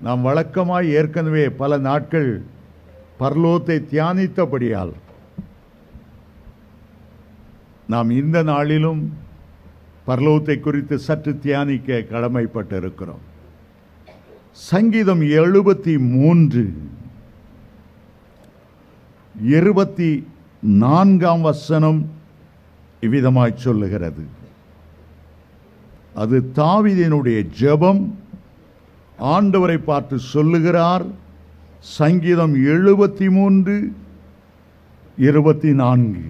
நாம் வழக்கமாய் ஏற்கனவே பல நாட்கள் பரலோகத்தை தியானித்தபடியால் நாம் இந்த நாளிலும் பரலோகத்தை குறித்து சற்று தியானிக்க கடமைப்பட்டிருக்கிறோம். சங்கீதம் 73 24 வசனம் இவ்விதமாய் சொல்லுகிறது. அது தாவீதினுடைய ஜெபம். ஆண்டவரை பார்த்து சொல்லுகிறார். சங்கீதம் 73:24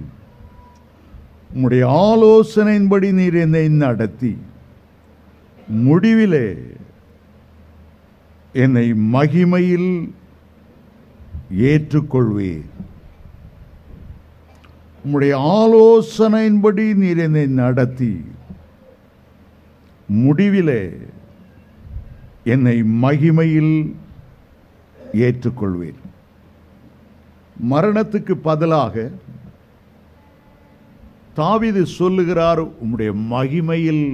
உம்முடைய ஆலோசனையின்படி நீர் என்னை நடத்தி முடிவிலே என்னை மகிமையில் ஏற்றுக்கொள்வீர். உம்முடைய ஆலோசனையின்படி நீர் என்னை நடத்தி முடிவிலே என்னை மகிமையில் ஏற்றுக்கொள்வீர். மரணத்துக்கு பதிலாக தாவீது சொல்லுகிறார், உம்முடைய மகிமையில்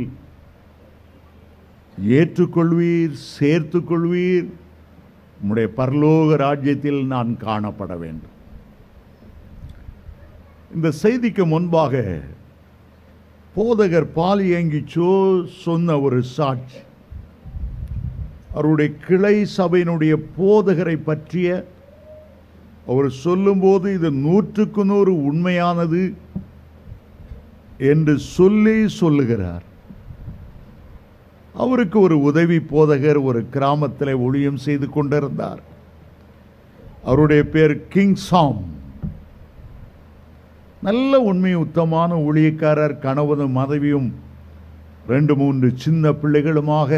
ஏற்றுக்கொள்வீர், சேர்த்துக்கொள்வீர். உம்முடைய பரலோக ராஜ்யத்தில் நான் காணப்பட வேண்டும். இந்த செய்திக்கு முன்பாக போதகர் பாலியங்கிச்சோ சொன்ன ஒரு சாட்சி, அவருடைய கிளை சபையினுடைய போதகரை பற்றிய அவர் சொல்லும்போது இது 100க்கு 100 உண்மையானது என்று சொல்லுகிறார். அவருக்கு ஒரு உதவி போதகர் ஒரு கிராமத்தில் ஊழியம் செய்து கொண்டிருந்தார். அவருடைய பேர் கிங் சாம். நல்ல உண்மை உத்தமான ஊழியக்காரர். கணவனும் மனைவியும் 2-3 சின்ன பிள்ளைகளுமாக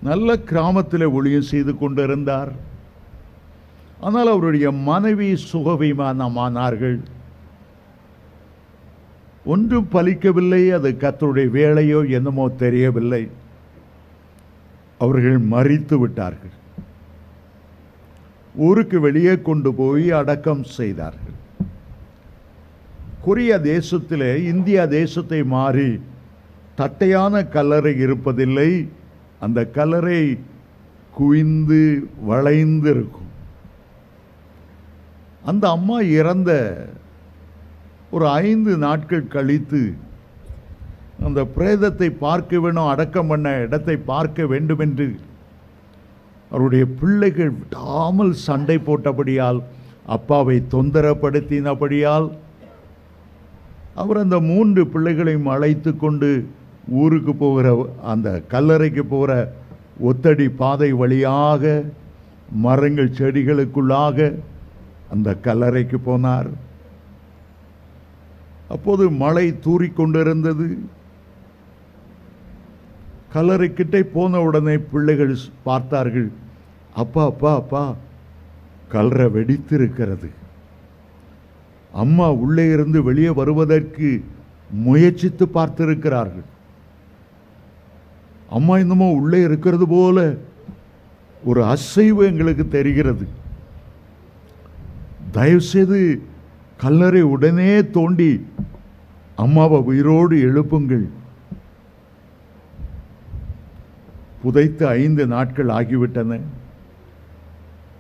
நல்ல கிராமத்தில் ஊழியம் செய்து கொண்டிருந்தார். ஆனால் அவருடைய மனைவி சுகவீனமானார்கள். ஒன்றும் பலிக்கவில்லை. அது கர்த்தருடைய வேலையோ என்னமோ தெரியவில்லை. அவர்கள் மரித்து விட்டார்கள். ஊருக்கு வெளியே கொண்டு போய் அடக்கம் செய்தார்கள். கொரிய தேசத்திலே இந்தியா தேசத்தை மாறி தட்டையான கல்லறை இருப்பதில்லை. அந்த கல்லறை குவிந்து வளைந்து இருக்கும். அந்த அம்மா இறந்த ஒரு 5 நாட்கள் கழித்து அந்த பிரேதத்தை பார்க்க வேண்டும், அடக்கம் பண்ண இடத்தை பார்க்க வேண்டும் என்று அவருடைய பிள்ளைகள் விடாமல் சண்டை போட்டபடியால், அப்பாவை தொந்தரப்படுத்தினபடியால் அவர் அந்த 3 பிள்ளைகளையும் அழைத்து கொண்டு ஊருக்கு போகிற அந்த கல்லறைக்கு போகிற ஒத்தடி பாதை வழியாக மரங்கள் செடிகளுக்குள்ளாக அந்த கல்லறைக்கு போனார். அப்போது மழை தூறிக்கொண்டிருந்தது. கல்லறைக்கிட்டே போன உடனே பிள்ளைகள் பார்த்தார்கள், அப்பா அப்பா அப்பா கல்லறை வெடித்திருக்கிறது. அம்மா உள்ளே இருந்து வெளியே வருவதற்கு முயற்சித்து பார்த்திருக்கிறார்கள். அம்மா இன்னமும் உள்ளே இருக்கிறது போல ஒரு அசைவு எங்களுக்கு தெரிகிறது. தயவுசெய்து கல்லறை உடனே தோண்டி அம்மாவை உயிரோடு எழுப்புங்கள். புதைத்து 5 நாட்கள் ஆகிவிட்டன.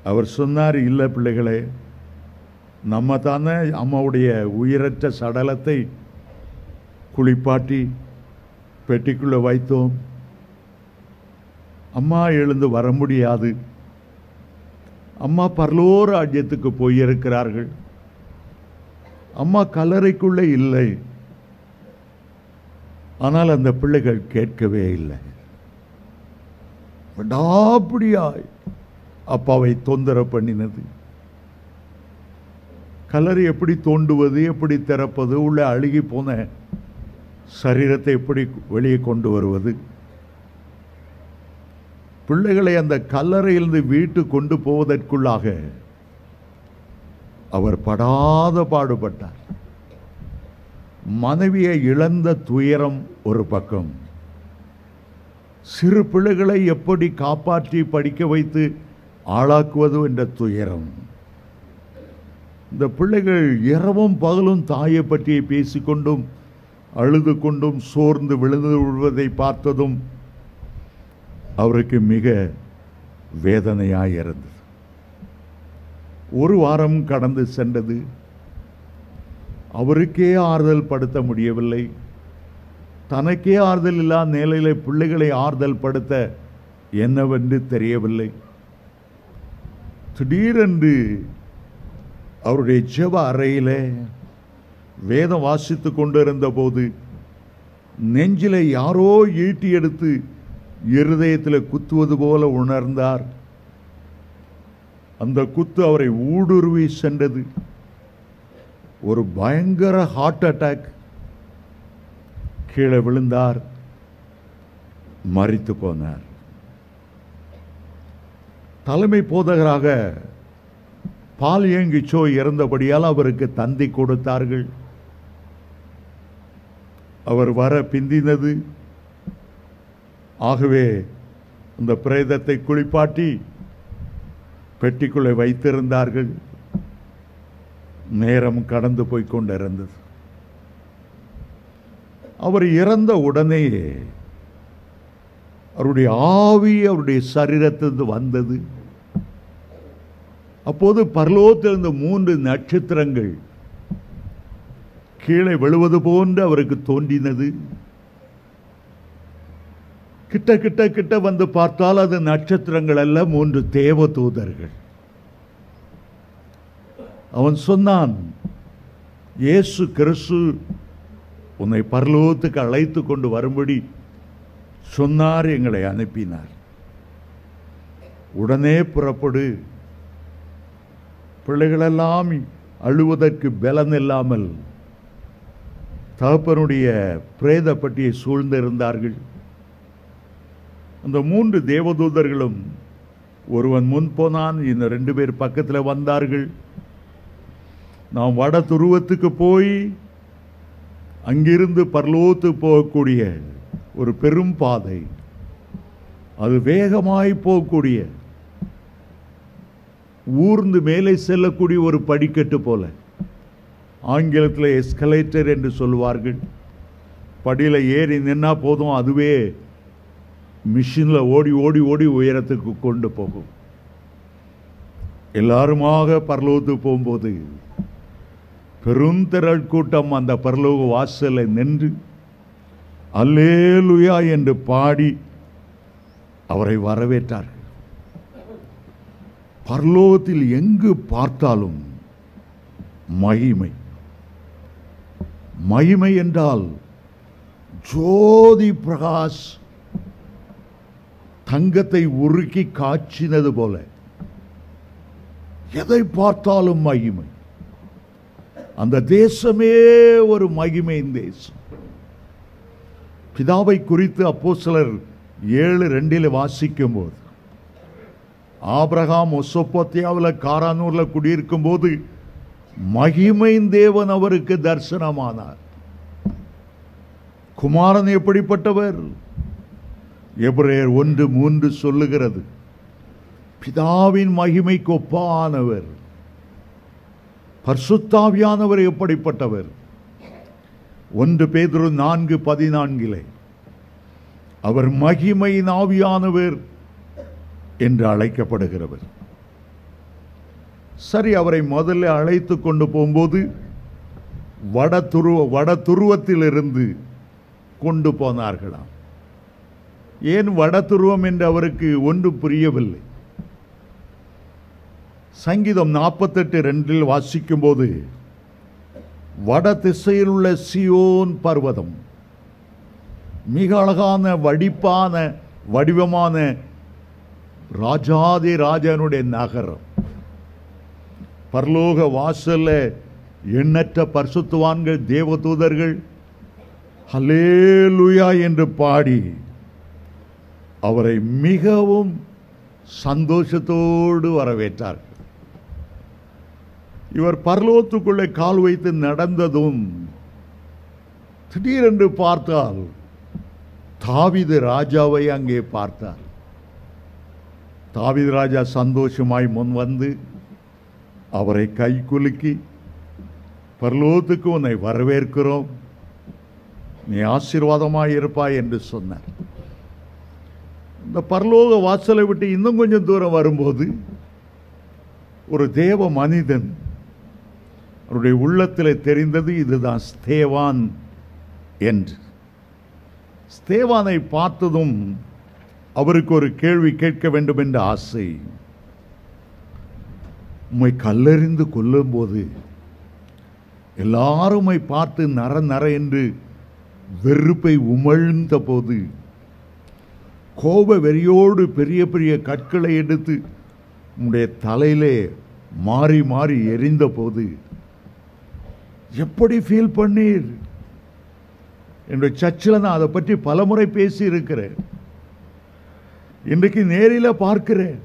அவர் சொன்னார், இல்லை பிள்ளைகளே, நம்ம தானே அம்மாவுடைய உயிரற்ற சடலத்தை குளிப்பாட்டி பெட்டிக்குள்ளே வைத்தோம். அம்மா எழுந்து வர முடியாது. அம்மா பரலோக ராஜ்யத்துக்கு போயிருக்கிறார்கள். அம்மா கல்லறைக்குள்ளே இல்லை. ஆனால் அந்த பிள்ளைகள் கேட்கவே இல்லை. விடாப்பிடியாய் அப்பாவை தொந்தரவு பண்ணினது. கல்லறை எப்படி தோண்டுவது, எப்படி திறப்பது, உள்ள அழுகி போன சரீரத்தை எப்படி வெளியே கொண்டு வருவது, பிள்ளைகளை அந்த கல்லறையிலிருந்து வீட்டு கொண்டு போவதற்குள்ளாக அவர் படாத பாடுபட்டார். மனைவியை இழந்த துயரம் ஒரு பக்கம், சிறு பிள்ளைகளை எப்படி காப்பாற்றி படிக்க வைத்து ஆளாக்குவது என்ற துயரம். இந்த பிள்ளைகள் இரவும் பகலும் தாயை பற்றி பேசிக்கொண்டும் அழுது கொண்டும் சோர்ந்து விழுந்து விடுவதை பார்த்ததும் அவருக்கு மிக வேதனையாய் இருந்தது. ஒரு வாரம் கடந்து சென்றது. அவருக்கே ஆறுதல் படுத்த முடியவில்லை. தனக்கே ஆறுதல் இல்லாத நிலையிலே பிள்ளைகளை ஆறுதல் படுத்த என்னவென்று தெரியவில்லை. திடீரென்று அவருடைய ஜெப அறையிலே வேதம் வாசித்து கொண்டிருந்த போது நெஞ்சில யாரோ ஈட்டி எடுத்து இருதயத்தில் குத்துவது போல உணர்ந்தார். அந்த குத்து அவரை ஊடுருவி சென்றது. ஒரு பயங்கர ஹார்ட் அட்டாக். கீழே விழுந்தார், மரித்து போனார். தலைமை போதகராக பால் ஏங்கிச்சோ இறந்தபடியால் அவருக்கு தந்தி கொடுத்தார்கள். அவர் வர பிந்தினது. ஆகவே அந்த பிரேதத்தை குளிப்பாட்டி பெட்டிக்குள்ளே வைத்திருந்தார்கள். நேரம் கடந்து போய் கொண்டிருந்தது. அவர் இறந்த உடனே அவருடைய ஆவி அவருடைய சரீரத்திலிருந்து வந்தது. அப்போது பரலோகத்திலிருந்து 3 நட்சத்திரங்கள் கீழே விழுவது போன்று அவருக்கு தோன்றினது. கிட்ட கிட்ட கிட்ட வந்து பார்த்தால் அது நட்சத்திரங்கள் அல்ல, 3 தேவதூதர்கள். அவன் சொன்னான், இயேசு கிறிஸ்து உன்னை பரலோகத்துக்கு அழைத்து கொண்டு வரும்படி சொன்னார், எங்களை அனுப்பினார். உடனே புறப்படு. பிள்ளைகளெல்லாம் அழுவதற்கு பலன் இல்லாமல் தகப்பனுடைய பிரேத பட்டியை சூழ்ந்திருந்தார்கள். அந்த 3 தேவதூதர்களும் ஒருவன் முன் போனான், இந்த 2 பேர் பக்கத்தில் வந்தார்கள். நாம் வட துருவத்துக்கு போய் அங்கிருந்து பரலோகத்துக்கு போகக்கூடிய ஒரு பெரும் பாதை, அது வேகமாய் போகக்கூடிய ஊர்ந்து மேலே செல்லக்கூடிய ஒரு படிக்கட்டு போல, ஆங்கிலத்தில் எஸ்கலேட்டர் என்று சொல்வார்கள். படியில் ஏறி நின்னா போதும், அதுவே மிஷினில் ஓடி ஓடி ஓடி உயரத்துக்கு கொண்டு போகும். எல்லாருமாக பரலோகத்துக்கு போகும்போது பெருந்திரள் கூட்டம் அந்த பரலோக வாசலை நின்று அல்லேலூயா என்று பாடி அவரை வரவேற்றார்கள். பரலோகத்தில் எங்கு பார்த்தாலும் மகிமை. மகிமை என்றால் ஜோதி பிரகாஷ் தங்கத்தை உருக்கி காய்ச்சினது போல எதை பார்த்தாலும் மகிமை. அந்த தேசமே ஒரு மகிமையின் தேசம். பிதாவை குறித்து அப்போஸ்தலர் 7:2 வாசிக்கும் போது, ஆபிரகாம் மெசொப்பொத்தாமில் காரானூரில் குடியிருக்கும் போது மகிமையின் தேவன் அவருக்கு தரிசனமானார். குமாரன் எப்படிப்பட்டவர்? எபிரேயர் 1:3 சொல்லுகிறது, பிதாவின் மகிமைக்கு ஒப்பானவர். பரிசுத்தாவியானவர் எப்படிப்பட்டவர்? 1 பேதுரு 4:14 அவர் மகிமையின் ஆவியானவர் என்று அழைக்கப்படுகிறவர். சரி, அவரை முதல்ல அழைத்து கொண்டு போகும்போது வட துருவத்திலிருந்து கொண்டு போனார்களாம். ஏன் வட துருவம் என்று அவருக்கு ஒன்று புரியவில்லை. சங்கீதம் 48:2 வாசிக்கும் போது, வட திசையில் உள்ள சியோன் பர்வதம் மிக அழகான வடிவமான ராஜாதி ராஜனுடைய நகரம். பரலோக வாசல்ல எண்ணற்ற பரிசுத்தவான்கள் தேவதூதர்கள் ஹல்லேலூயா என்று பாடி அவரை மிகவும் சந்தோஷத்தோடு வரவேற்றார்கள். இவர் பரலோகத்துக்குள்ளே கால் வைத்து நடந்ததும் திடீரென்று பார்த்தால் தாவீது ராஜாவை அங்கே பார்த்தார். தாவீது ராஜா சந்தோஷமாய் முன் வந்து அவரை கை குலுக்கி, பரலோகத்துக்கு உன்னை வரவேற்கிறோம், நீ ஆசீர்வாதமாய் இருப்பாய் என்று சொன்னார். இந்த பரலோக வாசலை விட்டு இன்னும் கொஞ்சம் தூரம் வரும்போது ஒரு தேவ மனிதன், அவருடைய உள்ளத்தில் தெரிந்தது இதுதான் ஸ்தேவான் என்று. ஸ்தேவானை பார்த்ததும் அவருக்கு ஒரு கேள்வி கேட்க வேண்டும் என்ற ஆசை. உம்மை கல்லெறிந்து கொல்லும் போது எல்லாருமை பார்த்து நர நர என்று வெறுப்பை உமிழ்ந்த போது, கோப வெறியோடு பெரிய பெரிய கற்களை எடுத்து உம்முடைய தலையிலே மாறி மாறி எரிந்த போது எப்படி ஃபீல் பண்ணீர்? என்னுடைய சர்ச்சில் நான் அதை பற்றி பலமுறை பேசி இருக்கிறேன். இன்றைக்கு நேரில் பார்க்கிறேன்.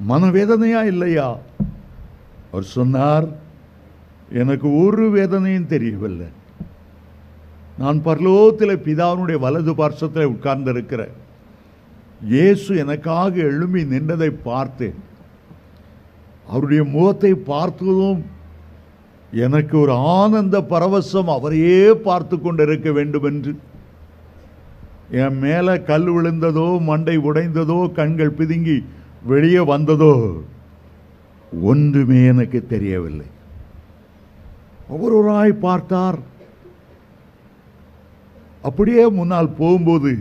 மனவேதனையா இல்லையா? அவர் சொன்னார், எனக்கு ஒரு வேதனையும் தெரியவில்லை. நான் பரலோகத்தில் பிதாவினுடைய வலது பார்சத்தில் உட்கார்ந்து இருக்கிறேன். இயேசு எனக்காக எழும்பி நின்றதை பார்த்தேன். அவருடைய முகத்தை பார்த்ததும் எனக்கு ஒரு ஆனந்த பரவசம், அவரையே பார்த்து கொண்டிருக்க வேண்டும் என்று. என் மேலே கல் விழுந்ததோ, மண்டை உடைந்ததோ, கண்கள் பிதுங்கி வெளியே வந்ததோ ஒன்றுமே எனக்கு தெரியவில்லை. ஒவ்வொருவராய் பார்த்தார். அப்படியே முன்னால் போகும்போது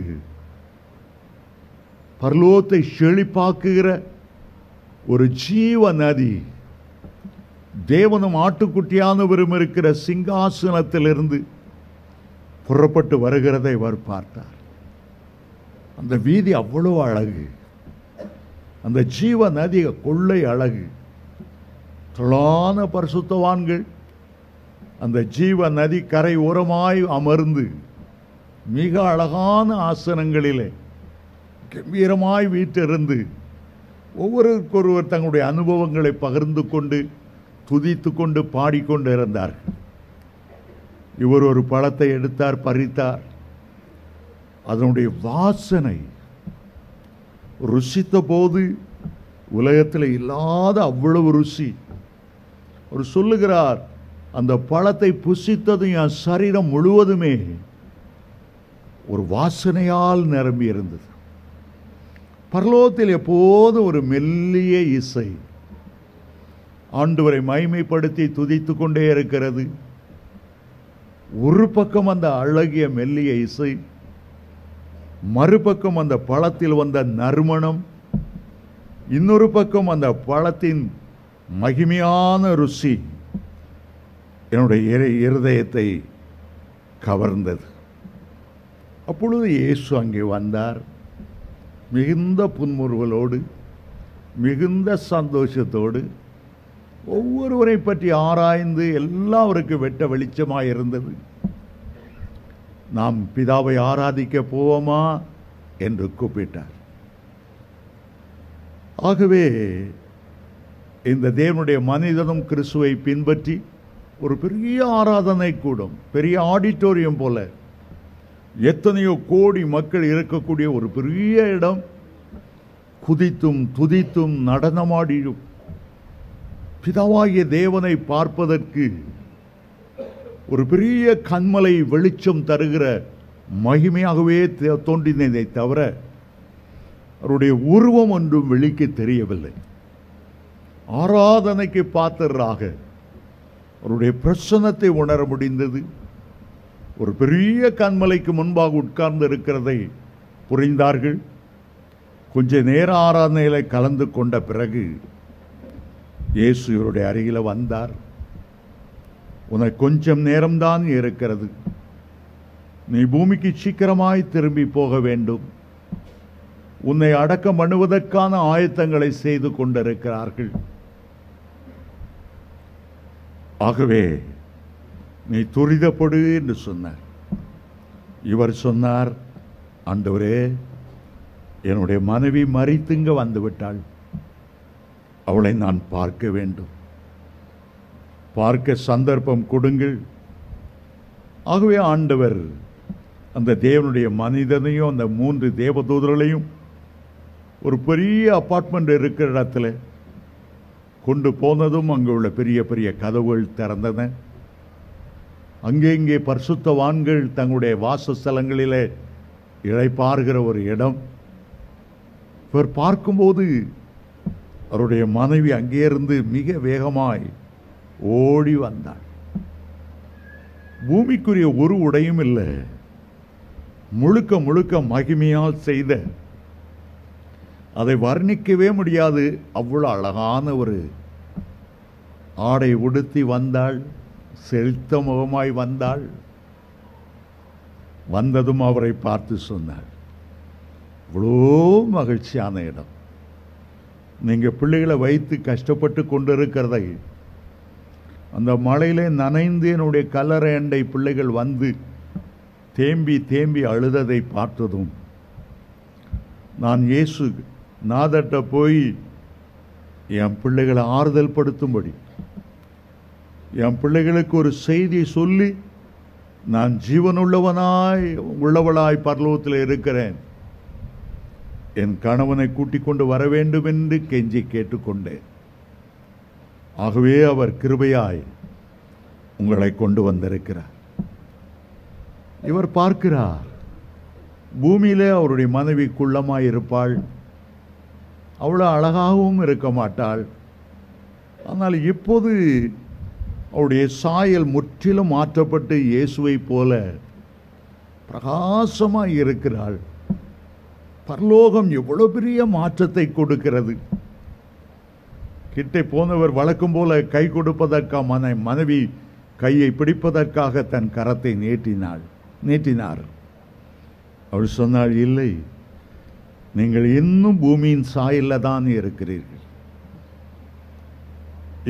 பரலோகத்தை செழிப்பாக்குகிற ஒரு ஜீவ நதி தேவனும் ஆட்டுக்குட்டியானவரும் இருக்கிற சிங்காசனத்திலிருந்து புறப்பட்டு வருகிறதை அவர் பார்த்தார். அந்த வீதி அவ்வளவு அழகு. அந்த ஜீவ நதி கொள்ளை அழகு. தொழான பரிசுத்தவான்கள் அந்த ஜீவ நதி கரை ஓரமாய் அமர்ந்து மிக அழகான ஆசனங்களிலே கம்பீரமாய் வீட்டிருந்து ஒவ்வொருவருக்கொருவர் தங்களுடைய அனுபவங்களை பகிர்ந்து கொண்டு துதித்து கொண்டு பாடிக்கொண்டு இருந்தார்கள். இவர் ஒரு பழத்தை எடுத்தார், பறித்தார். அதனுடைய வாசனை ருசித்த போது உலகத்தில் இல்லாத அவ்வளவு ருசி. அவர் சொல்லுகிறார், அந்த பழத்தை புசித்தது என் சரீரம் முழுவதுமே ஒரு வாசனையால் நிரம்பி இருந்தது. பரலோகத்தில் எப்போது ஒரு மெல்லிய இசை ஆண்டவரை மகிமைப்படுத்தி துதித்து கொண்டே இருக்கிறது. ஒரு பக்கம் அந்த அழகிய மெல்லிய இசை, மறுபக்கம் அந்த பழத்தில் வந்த நறுமணம், இன்னொரு பக்கம் அந்த பழத்தின் மகிமையான ருசி என்னுடைய இருதயத்தை கவர்ந்தது. அப்பொழுது இயேசு அங்கே வந்தார். மிகுந்த புன்முறுவலோடு, மிகுந்த சந்தோஷத்தோடு ஒவ்வொருவரை பற்றி ஆராய்ந்து எல்லாருக்கும் வெட்ட வெளிச்சமாக இருந்தது. நாம் பிதாவை ஆராதிக்க போவோமா என்று கூப்பிட்டார். ஆகவே இந்த தேவனுடைய மனிதனும் கிறிஸ்துவை பின்பற்றி ஒரு பெரிய ஆராதனை கூடம், பெரிய ஆடிட்டோரியம் போல எத்தனையோ கோடி மக்கள் இருக்கக்கூடிய ஒரு பெரிய இடம், குதித்தும் துதித்தும் நடனமாடியும் பிதாவாகிய தேவனை பார்ப்பதற்கு ஒரு பெரிய கண்மலை வெளிச்சம் தருகிற மகிமையாகவே தோன்றினதை தவிர அவருடைய உருவம் ஒன்றும் வெளிக்கு தெரியவில்லை. ஆராதனைக்கு பாத்திரராக அவருடைய பிரசன்னத்தை உணர முடிந்தது. ஒரு பெரிய கண்மலைக்கு முன்பாக உட்கார்ந்து இருக்கிறதை புரிந்தார்கள். கொஞ்ச நேர ஆராதனையில் கலந்து கொண்ட பிறகு இயேசு இவருடைய அருகில் வந்தார். உனக்கு கொஞ்சம் நேரம்தான் இருக்கிறது. நீ பூமிக்கு சீக்கிரமாய் திரும்பி போக வேண்டும். உன்னை அடக்கம் பண்ணுவதற்கான ஆயத்தங்களை செய்து கொண்டிருக்கிறார்கள். ஆகவே நீ துரிதப்படு என்று சொன்னார். இவர் சொன்னார், ஆண்டவரே, என்னுடைய மனைவி மரித்துங்க வந்துவிட்டாள். அவளை நான் பார்க்க வேண்டும். பார்க்க சந்தர்ப்பம் கொடுங்கள். ஆகவே ஆண்டவர் அந்த தேவனுடைய மனிதனையும் அந்த 3 தேவதூதர்களையும் ஒரு பெரிய அப்பார்ட்மெண்ட் இருக்கிற இடத்துல கொண்டு போனதும் அங்கே உள்ள பெரிய பெரிய கதவுகள் திறந்தன. அங்கே இங்கே பரிசுத்தவான்கள் தங்களுடைய வாசஸ்தலங்களிலே இளைப்பாறுகிற ஒரு இடம். இவர் பார்க்கும்போது அவருடைய மனைவி அங்கேயிருந்து மிக வேகமாய் ஓடி வந்தாள். பூமிக்குரிய ஒரு உடையும் இல்லை, முழுக்க முழுக்க மகிமையால் செய்த, அதை வர்ணிக்கவே முடியாது, அவ்வளவு அழகான ஒரு ஆடை உடுத்தி வந்தாள். செழித்த முகமாய் வந்தாள். வந்ததும் அவரை பார்த்து சொன்னாள், இவ்வளோ மகிழ்ச்சியான இடம், நீங்க பிள்ளைகளை வைத்து கஷ்டப்பட்டு கொண்டிருக்கிறதை, அந்த மழையிலே நனைந்து என்னுடைய கல்லறை அண்டை பிள்ளைகள் வந்து தேம்பி தேம்பி அழுததை பார்த்ததும் நான் இயேசு நாதட்ட போய் என் பிள்ளைகளை ஆறுதல் படுத்தும்படி, என் பிள்ளைகளுக்கு ஒரு செய்தியை சொல்லி, நான் ஜீவனுள்ளவனாய் உள்ளவளாய் பரலோகத்தில் இருக்கிறேன், என் கணவனை கூட்டிக் கொண்டு வர வேண்டும் என்று கெஞ்சி கேட்டுக்கொண்டேன். ஆகவே அவர் கிருபையாய் உங்களை கொண்டு வந்திருக்கிறார். இவர் பார்க்கிறார், பூமியிலே அவருடைய மனைவி குள்ளமாய் இருப்பாள், அவ்வளவு அழகாகவும் இருக்க மாட்டாள். ஆனால் இப்போது அவருடைய சாயல் முற்றிலும் மாற்றப்பட்டு இயேசுவை போல பிரகாசமாய் இருக்கிறாள். பரலோகம் எவ்வளவு பெரிய மாற்றத்தை கொடுக்கிறது. கிட்டே போனவர் வழக்கம் போல கை கொடுப்பதற்காக மனைவி கையை பிடிப்பதற்காக தன் கரத்தை நீட்டினார். அவள் சொன்னாள், இல்லை, நீங்கள் இன்னும் பூமியின் சாயல்ல தான் இருக்கிறீர்கள்,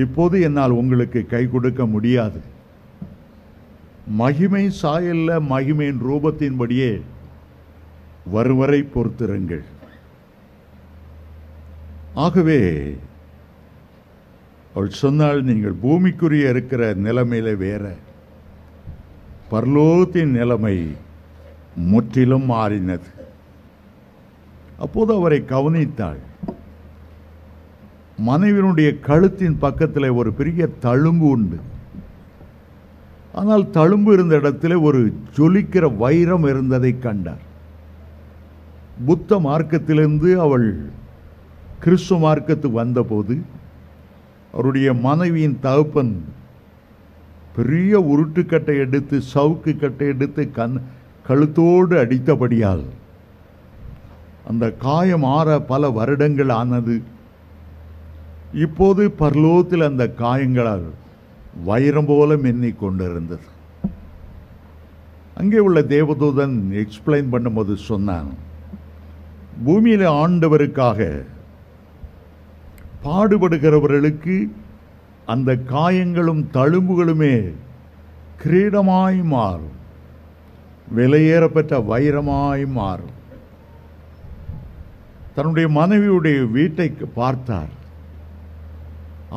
இப்போது என்னால் உங்களுக்கு கை கொடுக்க முடியாது. மகிமை சாயல்ல மகிமையின் ரூபத்தின்படியே வருவரை பொறுத்திருங்கள். ஆகவே அவள் சொன்னால், நீங்கள் பூமிக்குரிய இருக்கிற நிலைமையில வேற, பரலோகத்தின் நிலைமை முற்றிலும் மாறினது. அப்போது அவரை கவனித்தாள். மனைவியினுடைய கழுத்தின் பக்கத்தில் ஒரு பெரிய தழும்பு உண்டு. ஆனால் தழும்பு இருந்த இடத்துல ஒரு ஜொலிக்கிற வைரம் இருந்ததை கண்டார். புத்த மார்க்கத்திலிருந்து அவள் கிறிஸ்துவ மார்க்கத்துக்கு வந்தபோது அவருடைய மனைவியின் தகப்பன் பெரிய உருட்டுக்கட்டை எடுத்து, சவுக்கு கட்டை எடுத்து கழுத்தோடு அடித்தபடியால் அந்த காயம் ஆற பல வருடங்கள் ஆனது. இப்போது பரலோகத்தில் அந்த காயங்களால் வைரம் போல மின்னிக் கொண்டிருந்தது. அங்கே உள்ள தேவதூதன் எக்ஸ்பிளைன் பண்ணும்போது சொன்னான், பூமியில ஆண்டவருக்காக பாடுபடுகிறவர்களுக்கு அந்த காயங்களும் தழும்புகளுமே கிரீடமாய் மாறும், விலையேறப்பட்ட வைரமாய் மாறும். தன்னுடைய மனைவியுடைய வீட்டை பார்த்தார்.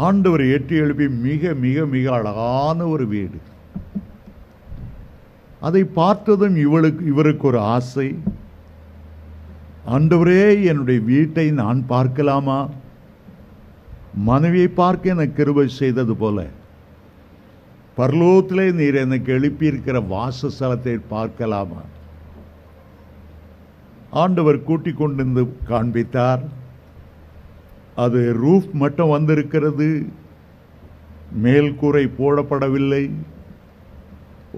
ஆண்டவர் எட்டி எழுப்பி மிக மிக மிக அழகான ஒரு வீடு. அதை பார்த்ததும் இவருக்கு ஒரு ஆசை, ஆண்டவரே, என்னுடைய வீட்டை நான் பார்க்கலாமா? மனைவியை பார்க்க எனக்கு கிருபை செய்தது போல பரலோகத்திலே நீர் எனக்கு எழுப்பியிருக்கிற வாசஸ்தலத்தை பார்க்கலாமா? ஆண்டவர் கூட்டிக் கொண்டு காண்பித்தார். அது ரூஃப் மட்டும் வந்திருக்கிறது, மேல் கூரை போடப்படவில்லை.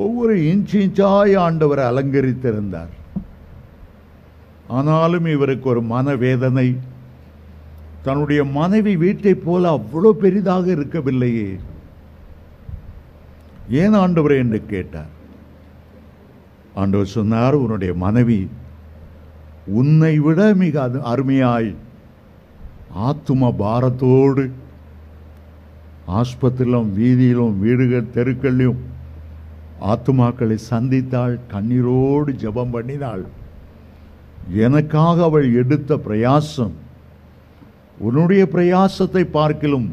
ஒவ்வொரு இன்ச்சாய் ஆண்டவர் அலங்கரித்திருந்தார். ஆனாலும் இவருக்கு ஒரு மனவேதனை. தன்னுடைய மனைவி வீட்டை போல அவ்வளவு பெரிதாக இருக்கவில்லையே, ஏன் ஆண்டவரே என்று கேட்டார். ஆண்டவர் சொன்னார், உன்னுடைய மனைவி உன்னை விட மிக அருமையாய் ஆத்தும பாரத்தோடு ஆஸ்பத்திரியிலும் வீதியிலும் வீடுகள் தெருக்கள்லையும் ஆத்துமாக்களை சந்தித்தாள், கண்ணீரோடு ஜெபம் பண்ணினாள். எனக்காக அவள் எடுத்த பிரயாசம் உன்னுடைய பிரயாசத்தை பார்க்கிலும்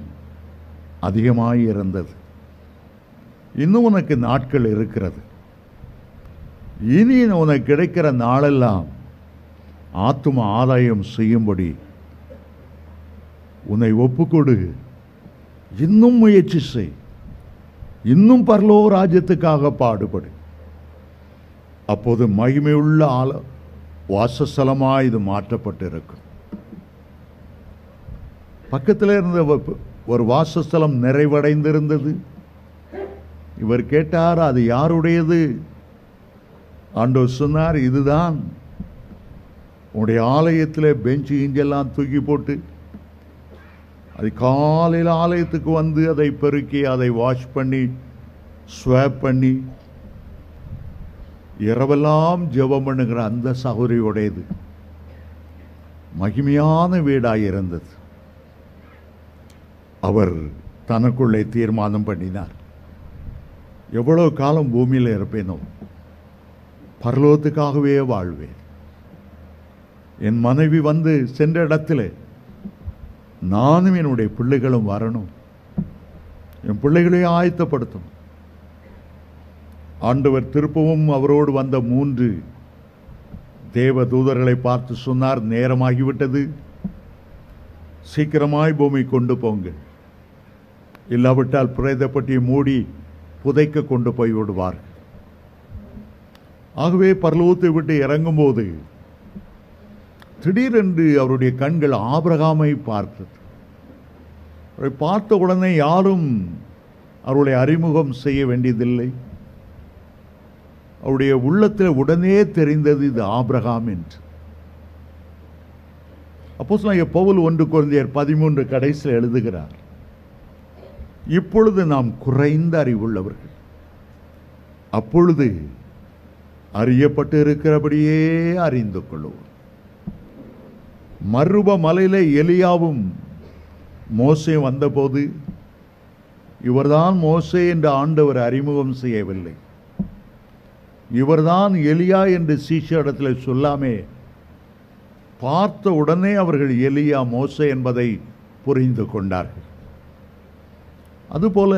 அதிகமாய் இருந்தது. இன்னும் உனக்கு நாட்கள் இருக்கிறது. இனி உனக்கு கிடைக்கிற நாளெல்லாம் ஆத்தும ஆதாயம் செய்யும்படி உன்னை ஒப்புக்கொடு, இன்னும் முயற்சி செய், இன்னும் பரலோக ராஜ்யத்துக்காக பாடுபடு. அப்போது மகிமையுள்ள வாசஸ்தலமாய் இது மாற்றப்பட்டிருக்கும். பக்கத்தில் இருந்த ஒரு வாசஸ்தலம் நிறைவடைந்திருந்தது. இவர் கேட்டார், அது யாருடையது? ஆண்டவர் சொன்னார், இதுதான். உன்னுடைய ஆலயத்தில் பெஞ்சு இங்கெல்லாம் தூக்கி போட்டு அது காலையில் ஆலயத்துக்கு வந்து அதை பெருக்கி அதை வாஷ் பண்ணி ஸ்வாப் பண்ணி இரவெல்லாம் ஜெபம் பண்ணுகிற அந்த சகோதரியுடையது. மகிமையான வீடாயிருந்தது. அவர் தனக்குள்ளே தீர்மானம் பண்ணினார், எவ்வளவு காலம் பூமியில் இருப்பேனோ பரலோகத்துக்காகவே வாழ்வேன். என் மனைவி வந்து சென்ற இடத்துல நானும் என்னுடைய பிள்ளைகளும் வரணும், என் பிள்ளைகளையும் ஆயத்தப்படுத்தணும். ஆண்டவர் திருப்பவும் அவரோடு வந்த 3 தேவ தூதர்களை பார்த்து சொன்னார், நேரமாகிவிட்டது, சீக்கிரமாய் பூமி கொண்டு போங்க, இல்லாவிட்டால் பிரேதப்பட்டியை மூடி புதைக்க கொண்டு போய் விடுவார்கள். ஆகவே பரலோகத்தை விட்டு இறங்கும்போது திடீரென்று அவருடைய கண்கள் ஆபிரகாமை பார்த்தது. அவரை பார்த்த உடனே யாரும் அவருடைய அறிமுகம் செய்ய வேண்டியதில்லை. அவருடைய உள்ளத்தில் உடனே தெரிந்தது இது ஆபிரகாம் என்று. அப்போஸ்தலனாகிய பவுல் 1 கொரிந்தியர் 13 கடைசியில் எழுதுகிறார், இப்பொழுது நாம் குறைந்த அறிவுள்ளவர்கள், அப்பொழுது அறியப்பட்டு இருக்கிறபடியே அறிந்து கொள்வோம். மருப மலையில எலியாவும் மோசே வந்தபோது இவர்தான் மோசே என்று ஆண்டவர் அறிமுகம் செய்யவில்லை. இவர்தான் எலியா என்று சீஷரிடத்தில் சொல்லாமே பார்த்த உடனே அவர்கள் எலியா மோசே என்பதை புரிந்து கொண்டார்கள். அதுபோல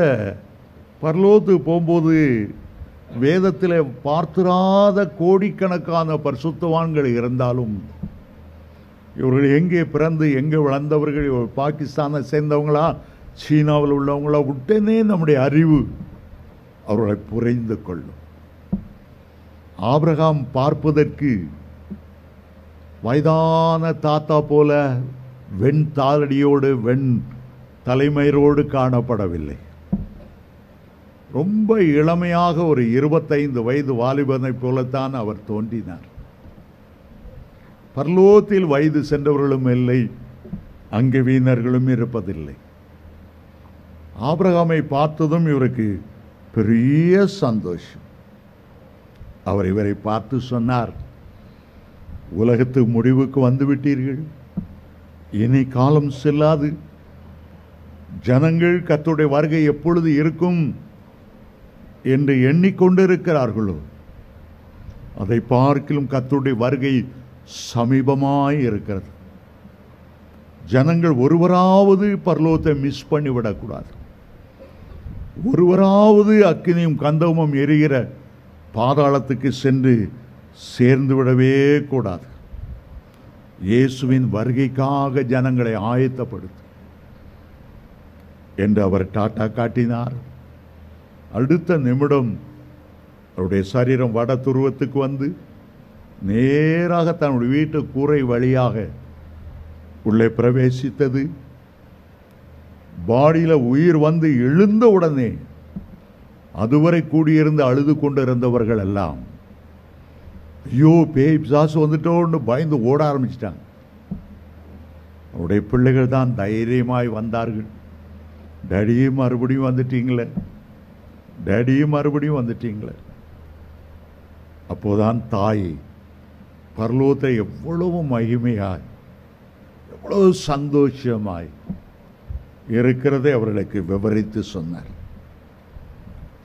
பரலோகத்துக்கு போகும்போது வேதத்தில் பார்த்திராத கோடிக்கணக்கான பரிசுத்தவான்கள் இருந்தாலும் இவர்கள் எங்கே பிறந்து எங்கே வளர்ந்தவர்கள், பாகிஸ்தானை சேர்ந்தவங்களா சீனாவில் உள்ளவங்களா, உடனே நம்முடைய அறிவு அவர்களை புரிந்து கொள்ளும். ஆபிரகாம் பார்ப்பதற்கு வயதான தாத்தா போல வெண் தாளடியோடு வெண் தலைமயிரோடு காணப்படவில்லை. ரொம்ப இளமையாக ஒரு 25 வயது வாலிபனை போலத்தான் அவர் தோன்றினார். பரலோகத்தில் வயது சென்றவர்களும் இல்லை, அங்கவீனர்களும் இருப்பதில்லை. ஆபிரகாமை பார்த்ததும் இவருக்கு பெரிய சந்தோஷம். அவர் இவரை பார்த்து சொன்னார், உலகத்து முடிவுக்கு வந்துவிட்டீர்கள், இனி காலம் செல்லாது. ஜனங்கள் கர்த்தருடைய வருகை எப்பொழுது இருக்கும் என்று எண்ணிக்கொண்டிருக்கிறார்களோ அதை பார்க்கிலும் கர்த்தருடைய வருகை சமீபமாய் இருக்கிறது. ஜனங்கள் ஒருவராவது பரலோகத்தை மிஸ் பண்ணிவிடக்கூடாது. ஒருவராவது அக்கினியும் கந்தகமும் எரிகிற பாதாளத்துக்கு சென்று சேர்ந்து விடவே கூடாது. இயேசுவின் வருகைக்காக ஜனங்களை ஆயத்தப்படுத்து என்று அவர் டாட்டா காட்டினார். அடுத்த நிமிடம் அவருடைய சரீரம் வட துருவத்துக்கு வந்து நேராக தன்னுடைய வீட்டு கூரை வழியாக உள்ளே பிரவேசித்தது. பாடியில் உயிர் வந்து எழுந்த உடனே அதுவரை கூடியிருந்து அழுது கொண்டிருந்தவர்கள் எல்லாம் ஐயோ பேய் பிசாசு வந்துட்டோன்னு பயந்து ஓட ஆரம்பிச்சிட்டாங்க. அவருடைய பிள்ளைகள் தான் தைரியமாய் வந்தார்கள். டேடியும் மறுபடியும் வந்துட்டீங்களே, டேடியும் மறுபடியும் வந்துட்டீங்களே. அப்போதான் தாய் பரலோகத்தை எவ்வளவு மகிமையாய் எவ்வளவு சந்தோஷமாய் இருக்கிறதை அவர்களுக்கு விவரித்து சொன்னார்.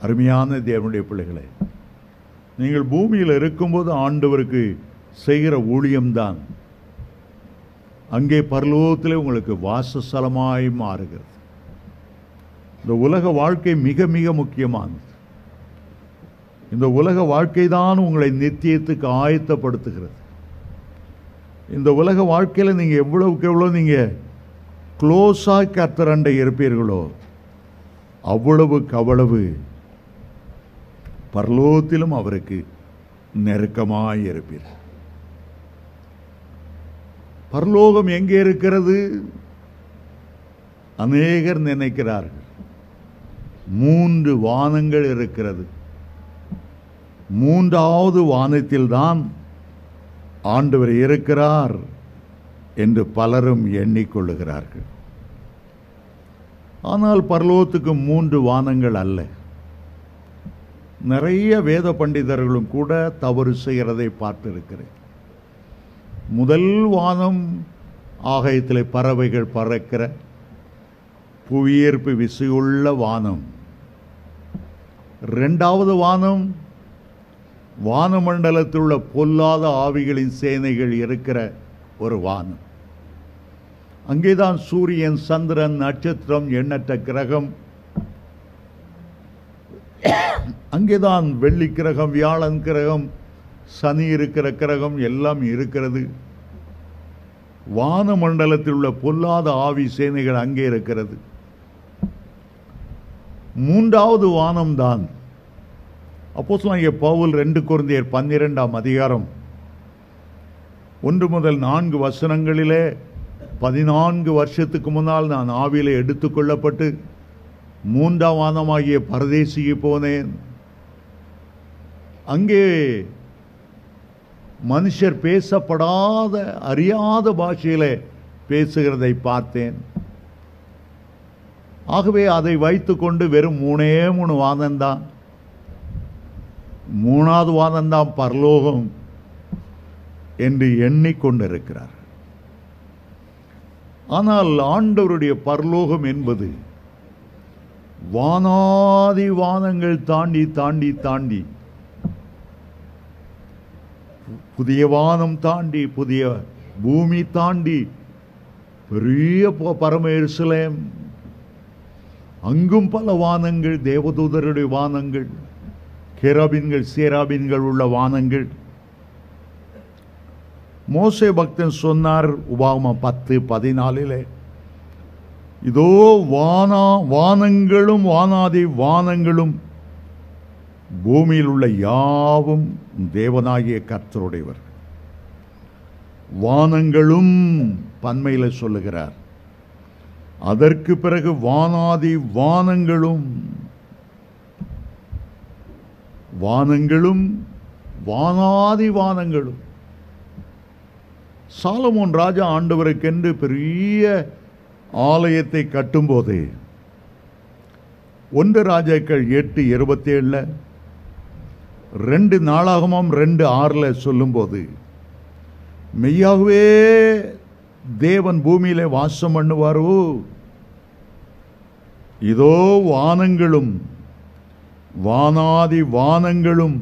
அருமையான தேவனுடைய பிள்ளைகளே, நீங்கள் பூமியில் இருக்கும்போது ஆண்டவருக்கு செய்கிற ஊழியம்தான் அங்கே பரலோகத்திலே உங்களுக்கு வாசஸ்தலமாய் மாறுகிறது. இந்த உலக வாழ்க்கை மிக மிக முக்கியமானது. இந்த உலக வாழ்க்கை தான் உங்களை நித்தியத்துக்கு ஆயத்தப்படுத்துகிறது. இந்த உலக வாழ்க்கையில் நீங்கள் எவ்வளவுக்கு எவ்வளோ நீங்கள் க்ளோஸாக கர்த்தரண்டை இருப்பீர்களோ அவ்வளவுக்கு அவ்வளவு பரலோகத்திலும் அவருக்கு நெருக்கமாய் இருப்பீர்கள். பரலோகம் எங்கே இருக்கிறது? அநேகர் நினைக்கிறார்கள் 3 வானங்கள் இருக்கிறது, 3வது வானத்தில்தான் ஆண்டவர் இருக்கிறார் என்று பலரும் எண்ணிக்கொள்ளுகிறார்கள். ஆனால் பரலோகத்துக்கு 3 வானங்கள் அல்ல. நிறைய வேத பண்டிதர்களும் கூட தவறு செய்கிறதை பார்த்திருக்கிறேன். முதல் வானம் ஆகாயத்தில் பறவைகள் பறக்கிற புவியீர்ப்பு விசையுள்ள வானம். 2வது வானம் வானமண்டலத்தில் உள்ள பொல்லாத ஆவிகளின் சேனைகள் இருக்கிற ஒரு வானம். அங்கேதான் சூரியன், சந்திரன், நட்சத்திரம், எண்ணற்ற கிரகம், அங்கேதான் வெள்ளி கிரகம், வியாழன் கிரகம், சனி இருக்கிற கிரகம் எல்லாம் இருக்கிறது. வானமண்டலத்தில் உள்ள பொல்லாத ஆவி சேனைகள் அங்கே இருக்கிறது. 3வது வானம்தான் அப்போஸ்தலனாகிய பவுல் 2 கொரிந்தியர் 12ஆம் அதிகாரம் 1 முதல் 4 வசனங்களிலே 14 வருஷத்துக்கு முன்னால் நான் ஆவியிலே எடுத்துக்கொள்ளப்பட்டு 3ஆம் வானமாகிய பரதேசிக்கு போனேன். அங்கே மனுஷர் பேசப்படாத அறியாத பாஷையிலே பேசுகிறதை பார்த்தேன். ஆகவே அதை வைத்துக்கொண்டு வெறும் 3 வானம்தான், 3வது வானம்தான் பரலோகம் என்று எண்ணிக்கொண்டிருக்கிறார். ஆனால் ஆண்டவருடைய பரலோகம் என்பது வானாதி வானங்கள் தாண்டி தாண்டி தாண்டி, புதிய வானம் தாண்டி, புதிய பூமி தாண்டி, பெரிய பரம எருசலேம், அங்கும் பல வானங்கள், தேவதூதருடைய வானங்கள், கேராபீன்கள் சேராபீன்கள் உள்ள வானங்கள். மோசே பக்தன் சொன்னார் உபாகமம் 10:14, இதோ வானங்களும் வானாதி வானங்களும் பூமியில் உள்ள யாவும் தேவனாகிய கர்த்தருடையவர். வானங்களும் பன்மையில் சொல்லுகிறார். அதற்கு பிறகு வானாதி வானங்களும், வானங்களும் வானாதி வானங்களும். சாலமோன் ராஜா ஆண்டவருக்கென்று பெரிய ஆலயத்தை கட்டும்போது 1 ராஜாக்கள் 8:27, 2 நாளாகமம் 2:6 சொல்லும்போது, மெய்யாகவே தேவன் பூமியிலே வாசம் பண்ணுவாரோ, இதோ வானங்களும் வானாதி வானங்களும்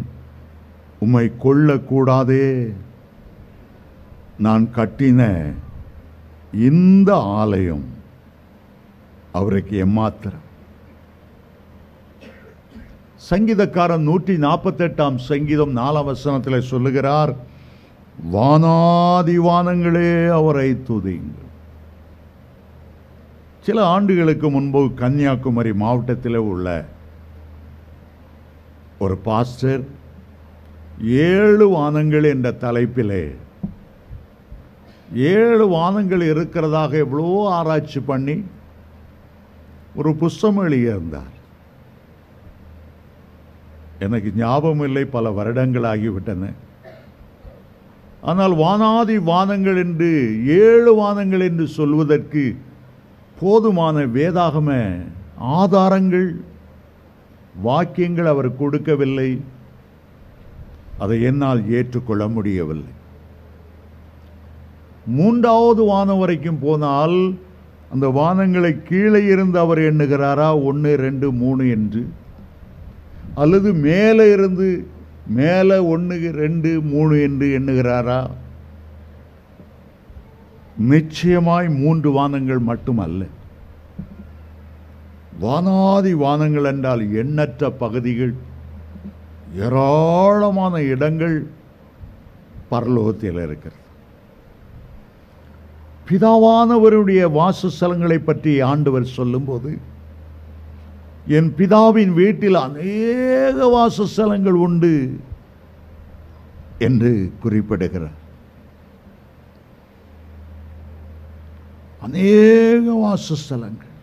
உம்மை கொள்ளக்கூடாதே, நான் கட்டின இந்த ஆலயம் அவருக்கு எம்மாத்திரம். சங்கீதக்காரன் 148ஆம் சங்கீதம் 4ஆம் வசனத்தில் சொல்லுகிறார், வானாதி வானங்களே அவரை துதியுங்கள். சில ஆண்டுகளுக்கு முன்பு கன்னியாகுமரி மாவட்டத்தில் உள்ள ஒரு பாஸ்டர் 7 வானங்கள் என்ற தலைப்பிலே 7 வானங்கள் இருக்கிறதாக எவ்வளோ ஆராய்ச்சி பண்ணி ஒரு புஸ்தகம் எழுதியிருந்தார். எனக்கு ஞாபகம் இல்லை, பல வருடங்கள் ஆகிவிட்டன. ஆனால் வானாதி வானங்கள் என்று 7 வானங்கள் என்று சொல்வதற்கு போதுமான வேதாகம ஆதாரங்கள், வாக்கியங்கள் அவர் கொடுக்கவில்லை. அதை என்னால் ஏற்றுக்கொள்ள முடியவில்லை. 3வது வானம் வரைக்கும் போனால் அந்த வானங்களை கீழே இருந்து அவர் எண்ணுகிறாரா 1, 2, 3 என்று, அல்லது மேலே இருந்து மேலே 1, 2, 3 என்று எண்ணுகிறாரா? நிச்சயமாய் 3 வானங்கள் மட்டுமல்ல. வானாதி வானங்கள் என்றால் எண்ணற்ற பகுதிகள், ஏராளமான இடங்கள் பரலோகத்தில் இருக்கிறது. பிதாவானவருடைய வாசஸ்தலங்களை பற்றி ஆண்டவர் சொல்லும்போது, என் பிதாவின் வீட்டில் அநேக வாசஸ்தலங்கள் உண்டு என்று குறிப்பிடுகிறார். அநேக வாசஸ்தலங்கள்.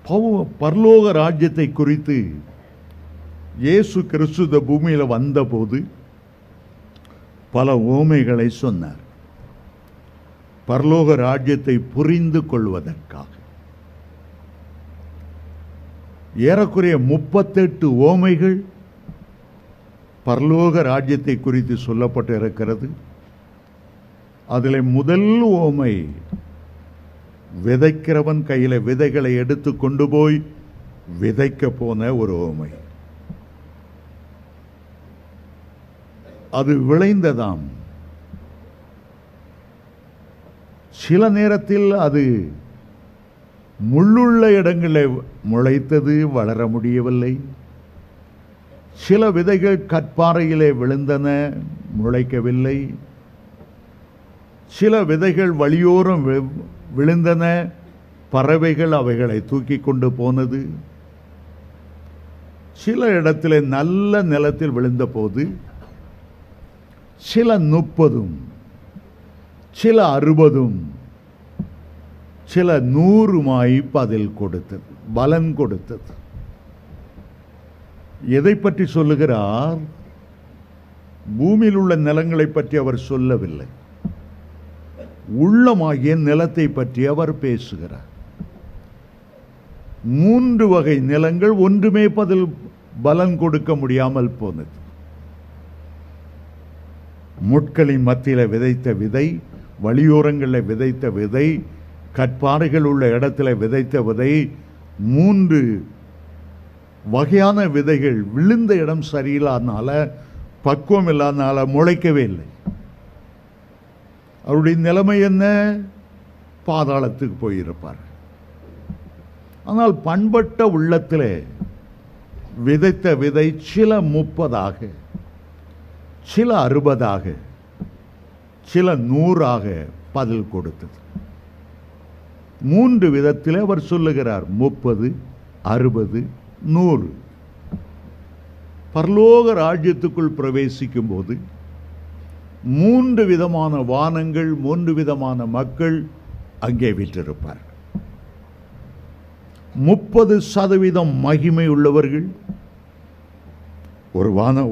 பரலோக ராஜ்யத்தை குறித்து இயேசு கிறிஸ்து இந்த பூமியில் வந்தபோது பல உவமைகளை சொன்னார். பரலோக ராஜ்யத்தை புரிந்து கொள்வதற்காக ஏறக்குறைய 38 உவமைகள் பரலோக ராஜ்யத்தை குறித்து சொல்லப்பட்டு இருக்கிறது. அதில் முதல் உவமை விதைக்கிறவன் கையில் விதைகளை எடுத்து கொண்டு போய் விதைக்க போன ஒரு உவமை. அது விளைந்ததாம். சில நேரத்தில் அது முள்ளுள்ள இடங்களில் முளைத்தது, வளர முடியவில்லை. சில விதைகள் கற்பாறையிலே விழுந்தன, முளைக்கவில்லை. சில விதைகள் வழியோரம் விழுந்தன, பறவைகள் அவைகளை தூக்கி கொண்டு போனது. சில இடத்திலே நல்ல நிலத்தில் விழுந்த போது சில 30, சில 60, சில 100 பதில் கொடுத்தது, பலன் கொடுத்தது. எதை பற்றி சொல்லுகிறார்? பூமியில் உள்ள நிலங்களை பற்றி அவர் சொல்லவில்லை. உள்ளமாகிய நிலத்தை பற்றி அவர் பேசுகிறார். 3 வகை நிலங்கள் ஒன்றுமே பதில் பலன் கொடுக்க முடியாமல் போனது. முட்களின் மத்தியில் விதைத்த விதை, வழியோரங்களில் விதைத்த விதை, கற்பாறைகள் உள்ள இடத்துல விதைத்த விதை, 3 வகையான விதைகள் விழுந்த இடம் சரியில்லாதனால, பக்குவம் இல்லாதனால முளைக்கவே இல்லை. அவருடைய நிலைமை என்ன? பாதாளத்துக்கு போயிருப்பார். ஆனால் பண்பட்ட உள்ளத்தில் விதைத்த விதை சில 30, சில 60, சில 100 பதில் கொடுத்தது. 3 விதத்தில் அவர் சொல்லுகிறார். 30, 60, 100. பரலோக ராஜ்யத்துக்குள் பிரவேசிக்கும் போது 3 விதமான வானங்கள், 3 விதமான மக்கள் அங்கே விற்றிருப்பார். 30% மகிமை உள்ளவர்கள்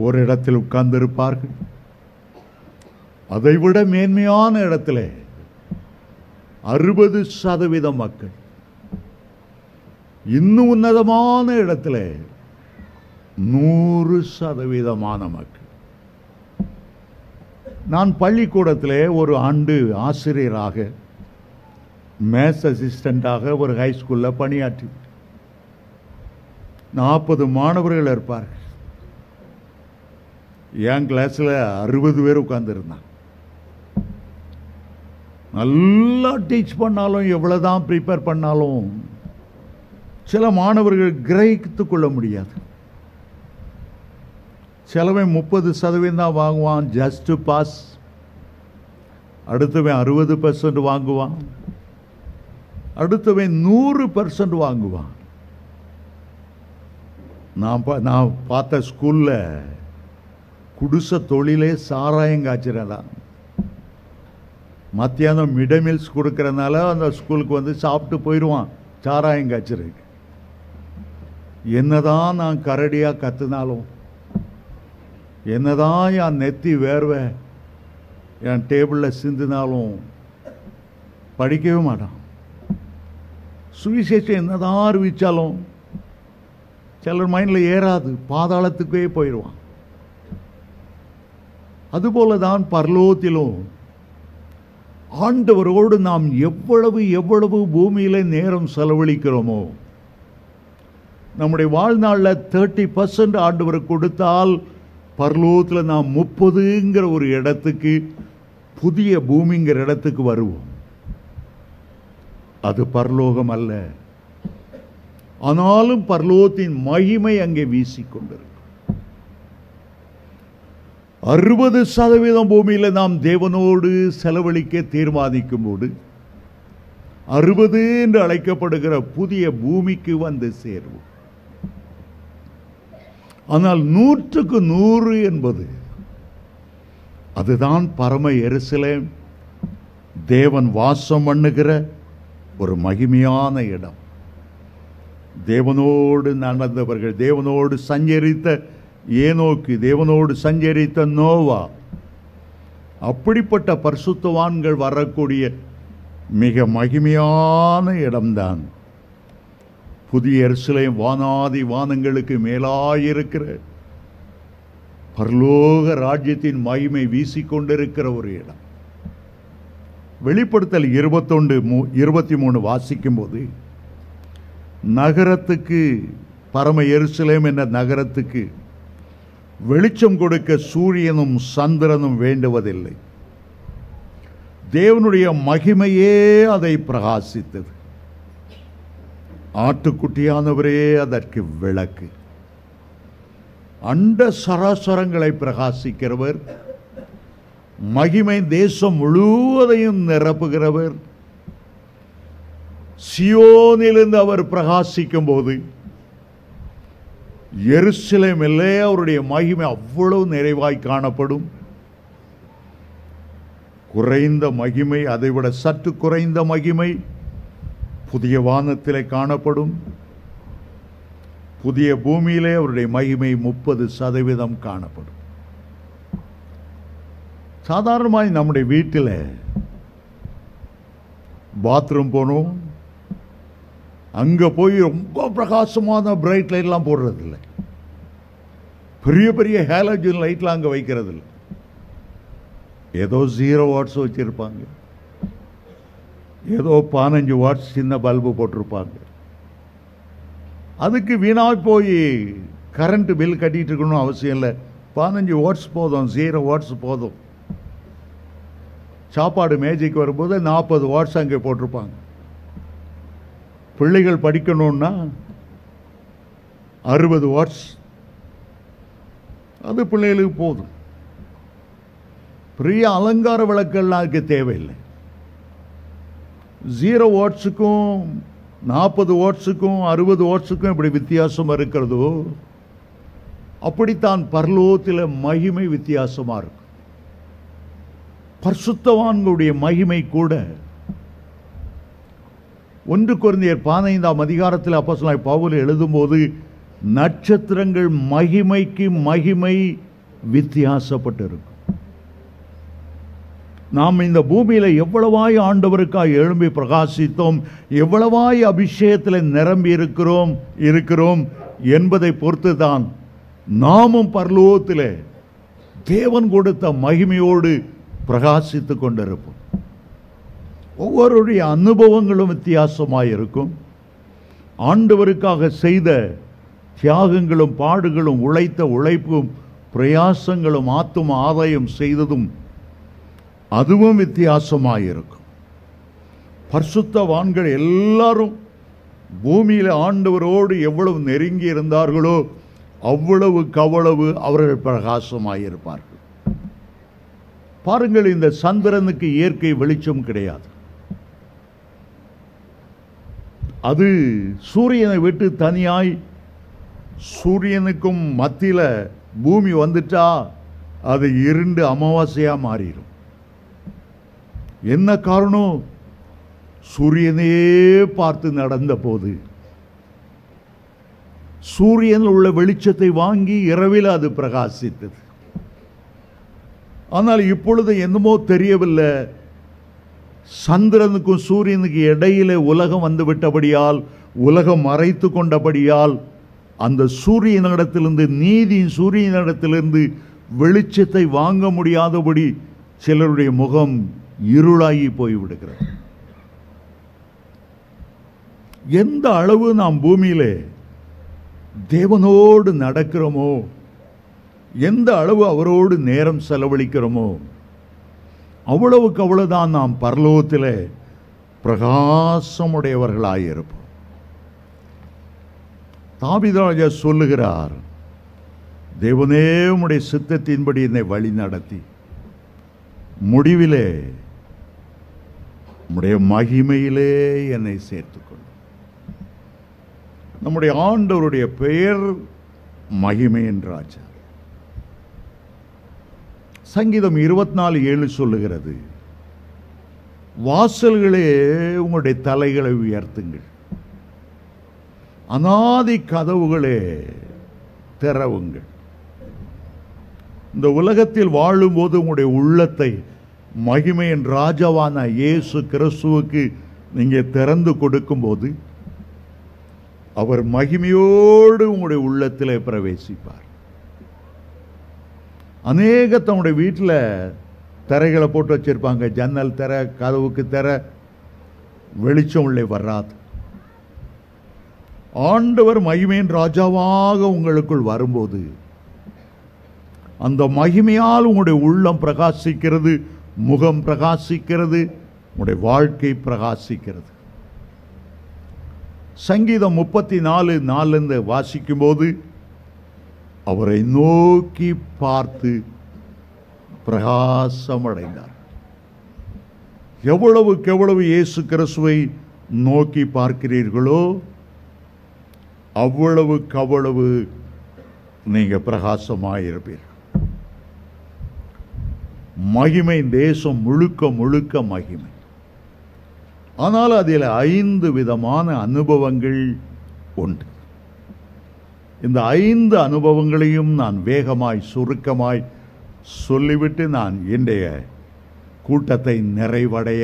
ஒரு இடத்தில் உட்கார்ந்திருப்பார்கள். அதைவிட மேன்மையான இடத்துல 60% மக்கள், இன்னும் உன்னதமான இடத்துல 100% மக்கள். நான் பள்ளிக்கூடத்தில் ஒரு ஆண்டு ஆசிரியராக, மேத்ஸ் அசிஸ்டண்டாக ஒரு ஹைஸ்கூலில் பணியாற்றி 40 மாணவர்கள் இருப்பார்கள். என் கிளாஸில் 60 பேர் உட்கார்ந்துருந்தான். நல்லா டீச் பண்ணாலும், எவ்வளோதான் ப்ரிப்பேர் பண்ணாலும் சில மாணவர்கள் கிரகித்து கொள்ள முடியாது. சிலவன் 30% தான் வாங்குவான், ஜஸ்ட் பாஸ். அடுத்தவன் 60% வாங்குவான், அடுத்தவன் 100% வாங்குவான். நான் பார்த்த ஸ்கூலில் குடிசை தொழிலே சாராயம் காய்ச்சிடலாம். மத்தியானம் மிட் மீல்ஸ் கொடுக்கறதுனால அந்த ஸ்கூலுக்கு வந்து சாப்பிட்டு போயிடுவான் சாராயம் காய்ச்சிருக்கு. என்னதான் நான் கரடியாக கற்றுனாலும், என்னதான் என் நெத்தி வேர்வை என் டேபிளில் சிந்தினாலும் படிக்கவே மாட்டான். சுவிசேஷம் என்னதான் அறிவிச்சாலும் சிலர் மைண்டில் ஏறாது, பாதாளத்துக்கே போயிடுவான். அதுபோல தான் பரலோகத்திலும் ஆண்டவரோடு நாம் எவ்வளவு பூமியில நேரம் செலவழிக்கிறோமோ, நம்முடைய வாழ்நாளில் 30% ஆண்டவருக்கு கொடுத்தால் பரலோகத்தில் நாம் 30ங்கிற ஒரு இடத்துக்கு, புதிய பூமிங்கிற இடத்துக்கு வருவோம். அது பரலோகம் அல்ல. ஆனாலும் பரலோகத்தின் மகிமை அங்கே வீசிக்கொண்டிருக்கும். 60% பூமியில் நாம் தேவனோடு செலவழிக்க தீர்மானிக்கும் போது 60 என்று அழைக்கப்படுகிற புதிய பூமிக்கு வந்து சேர்வோம். ஆனால் 100க்கு 100 என்பது அதுதான் பரம எருசலேம், தேவன் வாசம் பண்ணுகிற ஒரு மகிமையான இடம். தேவனோடு நடந்தவர்கள், தேவனோடு சஞ்சரித்த ஏனோக்கு, தேவனோடு சஞ்சரித்த நோவா, அப்படிப்பட்ட பரிசுத்தவான்கள் வரக்கூடிய மிக மகிமையான இடம்தான் புதிய எருசலேம். வானாதி வானங்களுக்கு மேலாயிருக்கிற பரலோக ராஜ்யத்தின் மகிமை வீசிக்கொண்டிருக்கிற ஒரு இடம். வெளிப்படுத்தல் 21:23 வாசிக்கும் போது, நகரத்துக்கு, பரம எருசலேம் என்ற நகரத்துக்கு வெளிச்சம் கொடுக்க சூரியனும் சந்திரனும் வேண்டுவதில்லை, தேவனுடைய மகிமையே அதை பிரகாசித்தது, ஆட்டுக்குட்டியானவரே அதற்கு விளக்கு. அண்ட சராசரங்களை பிரகாசிக்கிறவர், மகிமை தேசம் முழுவதையும் நிரப்புகிறவர். சியோனிலிருந்து அவர் பிரகாசிக்கும் போது எருசலேமிலே அவருடைய மகிமை அவ்வளவு நிறைவாய் காணப்படும். குறைந்த மகிமை, அதைவிட சற்று குறைந்த மகிமை புதிய வானத்திலே காணப்படும். புதிய பூமியிலே அவருடைய மகிமை 30% காணப்படும். சாதாரணமாய் நம்முடைய வீட்டில் பாத்ரூம் போனோம், அங்க போய் ரொம்ப பிரகாசமான பிரைட் லைட்லாம் போடுறதில்லை, பெரிய பெரிய ஹேலஜன் லைட்லாம் அங்க வைக்கிறது இல்லை, ஏதோ 0 வாட்ஸ் வச்சிருப்பாங்க, ஏதோ 15 வாட்ஸ் சின்ன பல்பு போட்டிருப்பாங்க. அதுக்கு வீணா போய் கரண்ட் பில் கட்டிட்டு இருக்கணும் அவசியம் இல்லை. 15 வாட்ஸ் போதும், 0 வாட்ஸ் போதும். சாப்பாடு மேஜைக்கு வரும்போது 40 வாட்ஸ் அங்கே போட்டிருப்பாங்க. பிள்ளைகள் படிக்கணும்னா 60 வாட்ஸ், அது பிள்ளைகளுக்கு போதும். பெரிய அலங்கார விளக்கெல்லாம் அதுக்கு தேவையில்லை. 0 வாட்ஸுக்கும் 40 வாட்ஸுக்கும் 60 வாட்ஸுக்கும் இப்படி வித்தியாசம் இருக்கிறதோ, அப்படித்தான் பரலோகத்தில் மகிமை வித்தியாசமா இருக்கும். பரிசுத்தவான்களுடைய மகிமை கூட 1 கொரிந்தியர் 15 அப்போஸ்தலனாகிய பவுல் எழுதும்போது, நட்சத்திரங்கள் மகிமைக்கு மகிமை வித்தியாசப்பட்டிருக்கும். நாம் இந்த பூமியில எவ்வளவாய் ஆண்டவருக்காய் எழும்பி பிரகாசித்தோம், எவ்வளவாய் அபிஷேகத்தில் நிரம்பி இருக்கிறோம் என்பதை பொறுத்துதான் நாமும் பரலோகத்திலே தேவன் கொடுத்த மகிமையோடு பிரகாசித்துக் கொண்டிருப்போம். ஒவ்வொருடைய அனுபவங்களும் வித்தியாசமாயிருக்கும். ஆண்டவருக்காக செய்த தியாகங்களும் பாடுகளும், உழைத்த உழைப்பும் பிரயாசங்களும், ஆத்தும ஆதாயம் செய்ததும் அதுவும் வித்தியாசமாயிருக்கும். பரிசுத்தவான்கள் எல்லாரும் பூமியில் ஆண்டவரோடு எவ்வளவு நெருங்கி இருந்தார்களோ அவ்வளவுக்கு அவ்வளவு அவர்கள் பிரகாசமாயிருப்பார்கள். பாருங்கள், இந்த சந்திரனுக்கு இயற்கை வெளிச்சம் கிடையாது. அது சூரியனை விட்டு தனியாய், சூரியனுக்கும் மத்தியில பூமி வந்துட்டா அது இருண்டு அமாவாசையா மாறிடும். என்ன காரணம்? சூரியனே பார்த்து நடந்த போது சூரியனில் உள்ள வெளிச்சத்தை வாங்கி இரவில் அது பிரகாசித்தது. ஆனால் இப்பொழுது என்னமோ தெரியவில்லை, சந்திரனுக்கும் சூரியனுக்கு இடையிலே உலகம் வந்துவிட்டபடியால், உலகம் மறைத்து கொண்டபடியால், அந்த சூரியனிடத்திலிருந்து, நீதியின் சூரியனிடத்திலிருந்து வெளிச்சத்தை வாங்க முடியாதபடி சிலருடைய முகம் இருளாகி போய்விடுகிறது. எந்த அளவு நாம் பூமியிலே தேவனோடு நடக்கிறோமோ, எந்த அளவு அவரோடு நேரம் செலவழிக்கிறோமோ, அவ்வளவுக்கு அவ்வளவுதான் நாம் பரலோகத்திலே பிரகாசமுடையவர்களாயிருப்போம். தாவீது ராஜா சொல்லுகிறார், தேவனே உம்முடைய சித்தத்தின்படி என்னை வழி நடத்தி முடிவிலே உம்முடைய மகிமையிலே என்னை சேர்த்துக்கொள்ளும். நம்முடைய ஆண்டவருடைய பெயர் மகிமையின் ராஜா. சங்கீதம் 24:7 சொல்லுகிறது, வாசல்களே உங்களுடைய தலைகளை உயர்த்துங்கள், அநாதி கதவுகளே திறவுங்கள். இந்த உலகத்தில் வாழும்போது உங்களுடைய உள்ளத்தை மகிமையின் ராஜாவான இயேசு கிறிஸ்துவுக்கு நீங்க திறந்து கொடுக்கும்போது அவர் மகிமையோடு உங்களுடைய உள்ளத்திலே பிரவேசிப்பார். அநேக தன்னுடைய வீட்டில் திரைகளை போட்டு வச்சிருப்பாங்க. ஜன்னல் திரை, கதவுக்கு திரை, வெளிச்சம் உள்ளே வராது. ஆண்டவர் மகிமையின் ராஜாவாக உங்களுக்குள் வரும்போது அந்த மகிமையால் உங்களுடைய உள்ளம் பிரகாசிக்கிறது, முகம் பிரகாசிக்கிறது, உங்களுடைய வாழ்க்கை பிரகாசிக்கிறது. சங்கீதம் 34:4 வாசிக்கும் போது அவரை நோக்கி பார்த்து பிரகாசம் அடைந்தார். எவ்வளவுக்கு எவ்வளவு இயேசு கிறிஸ்துவை நோக்கி பார்க்கிறீர்களோ அவ்வளவுக்கு அவ்வளவு நீங்க பிரகாசமாயிருப்பீர்கள். மகிமை தேசம் முழுக்க முழுக்க மகிமை. ஆனால் அதில் 5 விதமான அனுபவங்கள் உண்டு. இந்த 5 அனுபவங்களையும் நான் வேகமாய் சுருக்கமாய் சொல்லிவிட்டு நான் இன்றைய கூட்டத்தை நிறைவடைய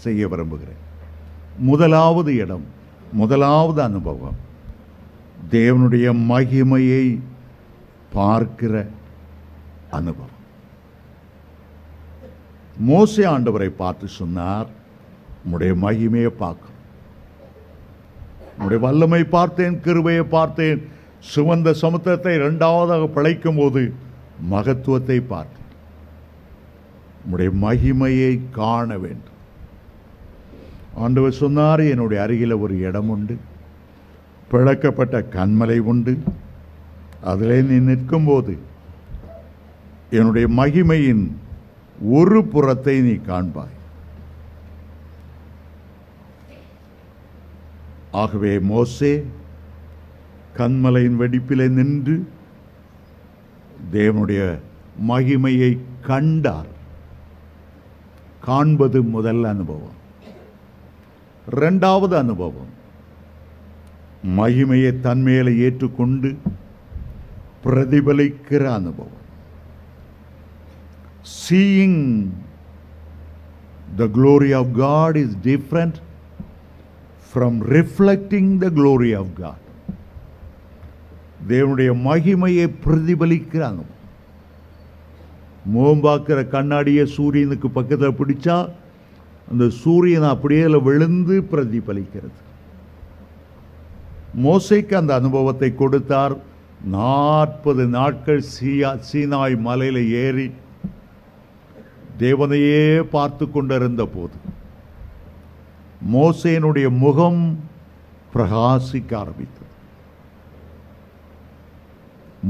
செய்ய விரும்புகிறேன். முதலாவது இடம், முதலாவது அனுபவம் தேவனுடைய மகிமையை பார்க்கிற அனுபவம். மோசே ஆண்டவரை பார்த்து சொன்னார், உம்முடைய மகிமையை பார்க்க, உம்முடைய வல்லமை பார்த்தேன், கிருபையை பார்த்தேன், சிவந்த சமுத்திரத்தை இரண்டாவதாக பிழைக்கும் போது மகத்துவத்தை பார்த்தேன், உம்முடைய மகிமையை காண வேண்டும். ஆண்டவர் சொன்னார், என்னுடைய அருகில் ஒரு இடம் உண்டு, பிளக்கப்பட்ட கன்மலை உண்டு, அதிலே நீ நிற்கும்போது என்னுடைய மகிமையின் ஒரு புறத்தை நீ காண்பாய். ஆகவே மோசே கன்மலையின் வெடிப்பிலே நின்று தேவனுடைய மகிமையை கண்டார். காண்பது முதல் அனுபவம். இரண்டாவது அனுபவம் மகிமையை தன்மேலே ஏற்றுக்கொண்டு பிரதிபலிக்கிற அனுபவம். Seeing the glory of God is different from reflecting the glory of God. தேவனுடைய மகிமையை பிரதிபலிக்கிற அனுபவம். மோம்பாக்கிற கண்ணாடியை சூரியனுக்கு பக்கத்தில் பிடிச்சா அந்த சூரியன் அப்படியே விழுந்து பிரதிபலிக்கிறது. மோசேக்கு அந்த அனுபவத்தை கொடுத்தார். 40 நாட்கள் சீனாய் மலையில் ஏறி தேவனையே பார்த்து கொண்டிருந்த போது மோசேனுடைய முகம் பிரகாசிக்க ஆரம்பித்தது.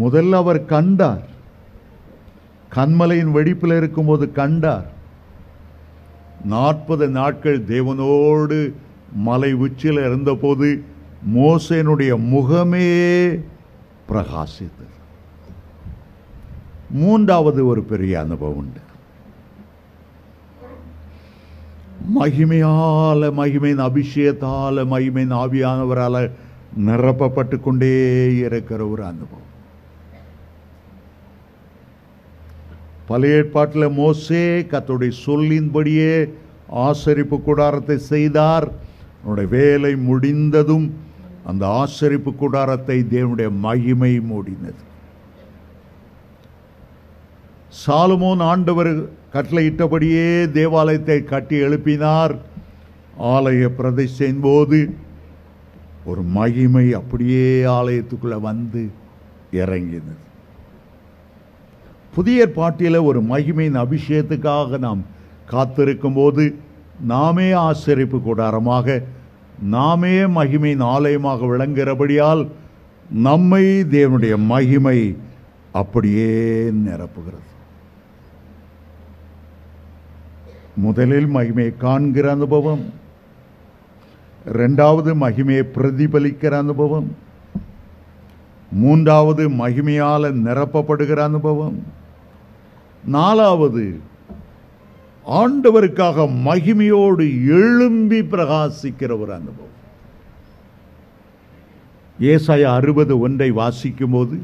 முதல்ல அவர் கண்டார், கன்மலையின் வெடிப்பில் இருக்கும்போது கண்டார். 40 நாட்கள் தேவனோடு மலை உச்சியில் இருந்தபோது மோசேனுடைய முகமே பிரகாசித்தது. மூன்றாவது ஒரு பெரிய அனுபவம் உண்டு. மகிமையால, மகிமையின் அபிஷேகத்தால, மகிமையின் ஆவியானவரால நிரப்பப்பட்டு கொண்டே இருக்கிற ஒரு அனுபவம். பழைய ஏற்பாட்டில் மோசே கர்த்தருடைய சொல்லின்படியே ஆசரிப்பு கூடாரத்தை செய்தார். அவருடைய வேலை முடிந்ததும் அந்த ஆசரிப்பு கூடாரத்தை தேவனுடைய மகிமை மூடினது. சாலமோன் ஆண்டவர் கட்டளையிட்டபடியே தேவாலயத்தை கட்டி எழுப்பினார். ஆலய பிரதிஷ்டையின் போது ஒரு மகிமை அப்படியே ஆலயத்துக்குள்ள வந்து இறங்கினது. புதிய ஏற்பாட்டில் ஒரு மகிமையின் அபிஷேகத்துக்காக நாம் காத்திருக்கும் போது நாமே ஆசரிப்பு கூடாரமாக, நாமே மகிமையின் ஆலயமாக விளங்குகிறபடியால் நம்மை தேவனுடைய மகிமை அப்படியே நிரப்புகிறது. முதலில் மகிமையை காண்கிற அனுபவம், இரண்டாவது மகிமையை பிரதிபலிக்கிற அனுபவம், மூன்றாவது மகிமையால் நிரப்பப்படுகிற அனுபவம், நாலாவது ஆண்டவருக்காக மகிமையோடு எழும்பி பிரகாசிக்கிற ஒரு அனுபவம். ஏசாயா 60:1 வாசிக்கும் போது,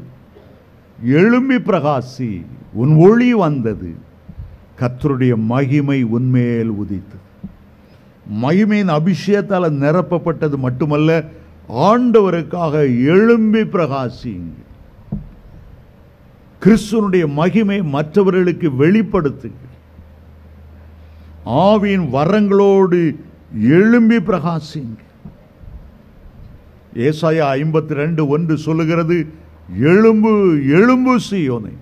எழும்பி பிரகாசி, உன் ஒளி வந்தது, கர்த்தருடைய மகிமை உன்மேல் உதித்தது. மகிமையின் அபிஷேகத்தால் நிரப்பப்பட்டது மட்டுமல்ல, ஆண்டவருக்காக எழும்பி பிரகாசிங்க. கிறிஸ்துவனுடைய மகிமை மற்றவர்களுக்கு வெளிப்படுத்துங்க. ஆவியின் வரங்களோடு எழும்பி பிரகாசிங்க. ஏசாயா 52:1 சொல்லுகிறது, எழும்பு எழும்பு சீயோனே,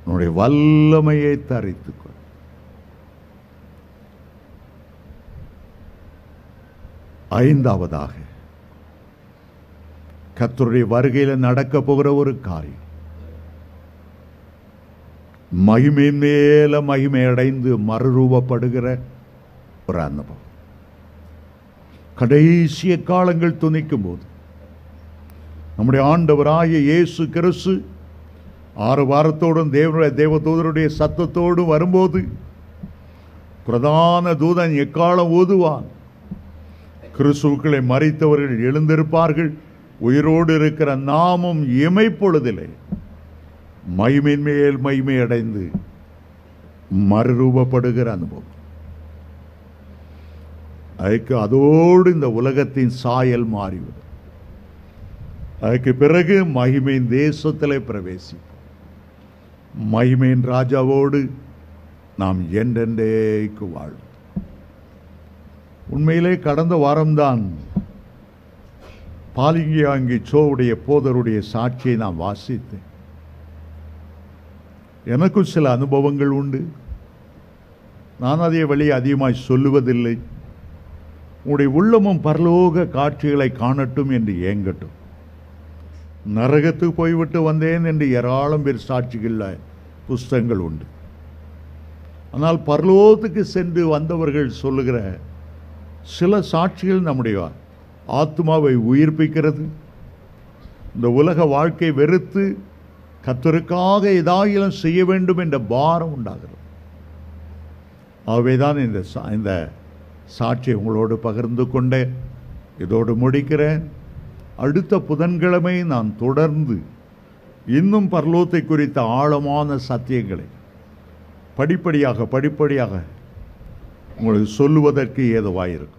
உன்னுடைய வல்லமையை தரித்துக்கொள். ஐந்தாவதாக, கர்த்தருடைய வருகையில் நடக்க போகிற ஒரு காரியம், மகிமை மேல மகிமை அடைந்து மறுரூபப்படுகிற ஒரு அனுபவம். கடைசிய காலங்கள் துணிக்கும் போது நம்முடைய ஆண்டவராகிய இயேசு கிறிஸ்து 6 வாரத்தோடும் தேவதூதருடைய சத்தத்தோடும் வரும்போது, பிரதான தூதன் எக்காலம் ஓதுவான். கிறிஸ்துக்களை மரித்தவர்கள் எழுந்திருப்பார்கள். உயிரோடு இருக்கிற நாமும் இமைப்பொழுதிலே மகிமையின் மேல் மகிமை அடைந்து மறுரூபப்படுகிற அனுபவம். அதுக்கு அதோடு இந்த உலகத்தின் சாயல் மாறிவிடும். அதுக்கு பிறகு மகிமையின் தேசத்திலே பிரவேசிப்போம். மகிமையின் ராஜாவோடு நாம் என்றென்றைக்கு வாழும். உண்மையிலே கடந்த வாரம்தான் பாலிங்கியாங்கி சோவுடைய போதருடைய சாட்சியை நான் வாசித்தேன். எனக்கும் சில அனுபவங்கள் உண்டு. நான் அதை வெளியே அதிகமாய் சொல்லுவதில்லை. உங்களுடைய உள்ளமும் பரலோக காட்சிகளை காணட்டும் என்று ஏங்கட்டும். நரகத்துக்கு போய்விட்டு வந்தேன் என்று ஏராளம் பேர் சாட்சிகள் புஸ்தகங்கள் உண்டு. ஆனால் பரலோகத்துக்கு சென்று வந்தவர்கள் சொல்லுகிற சில சாட்சிகள் நம்முடைய ஆத்மாவை உயிர்ப்பிக்கிறது. இந்த உலக வாழ்க்கை வெறுத்து கர்த்தருக்காக ஏதாயிலும் செய்ய வேண்டும் என்ற பாரம் உண்டாகிறது. ஆகவேதான் இந்த சாட்சியை உங்களோடு பகிர்ந்து கொண்டேன். இதோடு முடிக்கிறேன். அடுத்த புதன்கிழமை நான் தொடர்ந்து இன்னும் பரலோகத்தை குறித்த ஆழமான சத்தியங்களை படிப்படியாக உங்களுக்கு சொல்லுவதற்கு ஏதுவாயிருக்கும்.